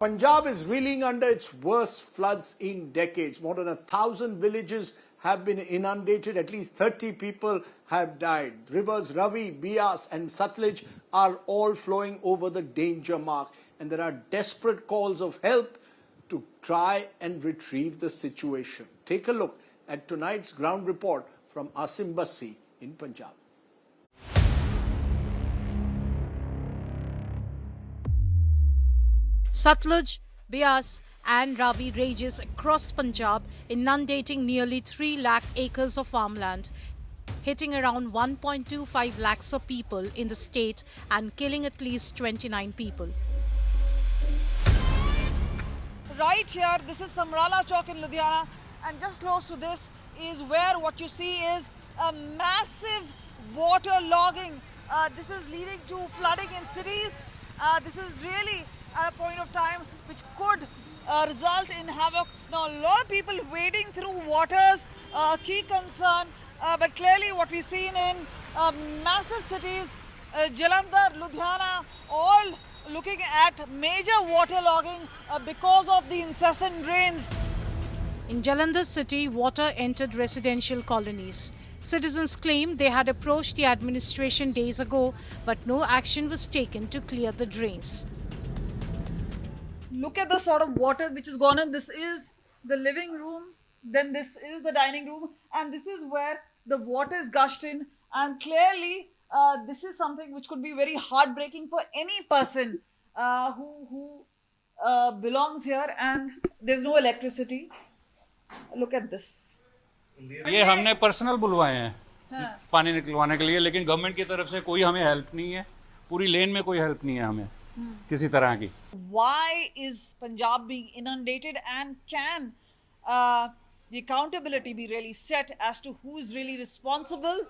Punjab is reeling under its worst floods in decades. More than 1,000 villages have been inundated. At least 30 people have died. Rivers Ravi, Beas and Satluj are all flowing over the danger mark. And there are desperate calls of help to try and retrieve the situation. Take a look at tonight's ground report from Asim Bassi in Punjab. Satluj, Beas and Ravi rages across Punjab, inundating nearly 3 lakh acres of farmland, hitting around 1.25 lakhs of people in the state and killing at least 29 people. Right here, this is Samrala Chowk in Ludhiana, and just close to this is where what you see is a massive water logging. This is leading to flooding in cities. This is really at a point of time which could result in havoc. Now, a lot of people wading through waters, key concern, but clearly what we've seen in massive cities, Jalandhar, Ludhiana, all looking at major waterlogging because of the incessant rains. In Jalandhar city, water entered residential colonies. Citizens claim they had approached the administration days ago, but no action was taken to clear the drains. Look at the sort of water which has gone in. This is the living room, then this is the dining room, and this is where the water is gushed in. And clearly, this is something which could be very heartbreaking for any person who belongs here, and there's no electricity. Look at this. ये हमने personal बुलवाए हैं पानी निकलवाने के लिए, लेकिन government की तरफ से कोई हमें हेल्प नहीं है. पूरी लेन में कोई हेल्प नहीं है हमें किसी तरह की. Why is Punjab being inundated, and can the accountability be really set as to who is really responsible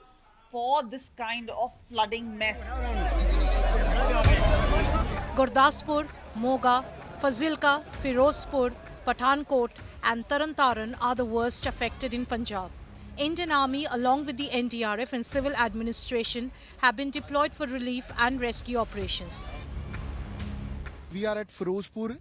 for this kind of flooding mess? Gurdaspur, Moga, Fazilka, Firozpur, Pathankot and Tarantaran are the worst affected in Punjab. Indian Army along with the NDRF and civil administration have been deployed for relief and rescue operations. We are at Firozpur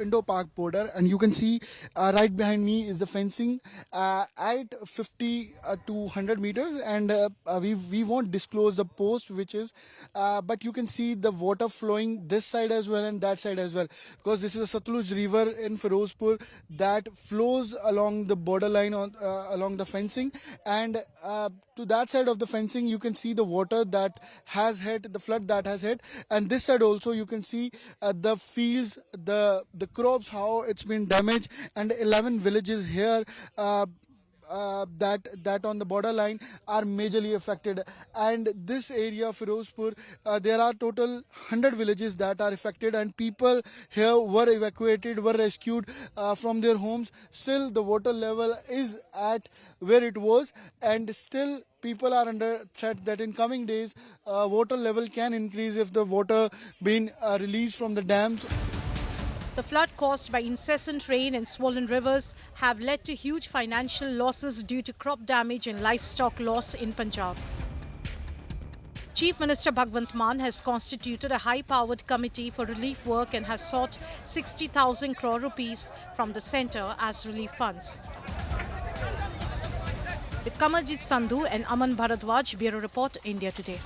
Indo-Pak border, and you can see right behind me is the fencing at 50 to 100 meters, and we won't disclose the post which is, but you can see the water flowing this side as well and that side as well, because this is a Satluj river in Firozpur that flows along the borderline along the fencing, and to that side of the fencing you can see the water that has hit, the flood that has hit, and this side also you can see the fields, the crops, how it's been damaged, and 11 villages here that on the borderline are majorly affected. And this area Firozpur, there are total 100 villages that are affected, and people here were evacuated, were rescued from their homes. Still the water level is at where it was, and still people are under threat that in coming days water level can increase if the water being released from the dams. The flood caused by incessant rain and swollen rivers have led to huge financial losses due to crop damage and livestock loss in Punjab. Chief Minister Bhagwant Mann has constituted a high-powered committee for relief work and has sought 60,000 crore rupees from the centre as relief funds. With Kamaljeet Sandhu and Aman Bharadwaj, Bureau Report, India Today.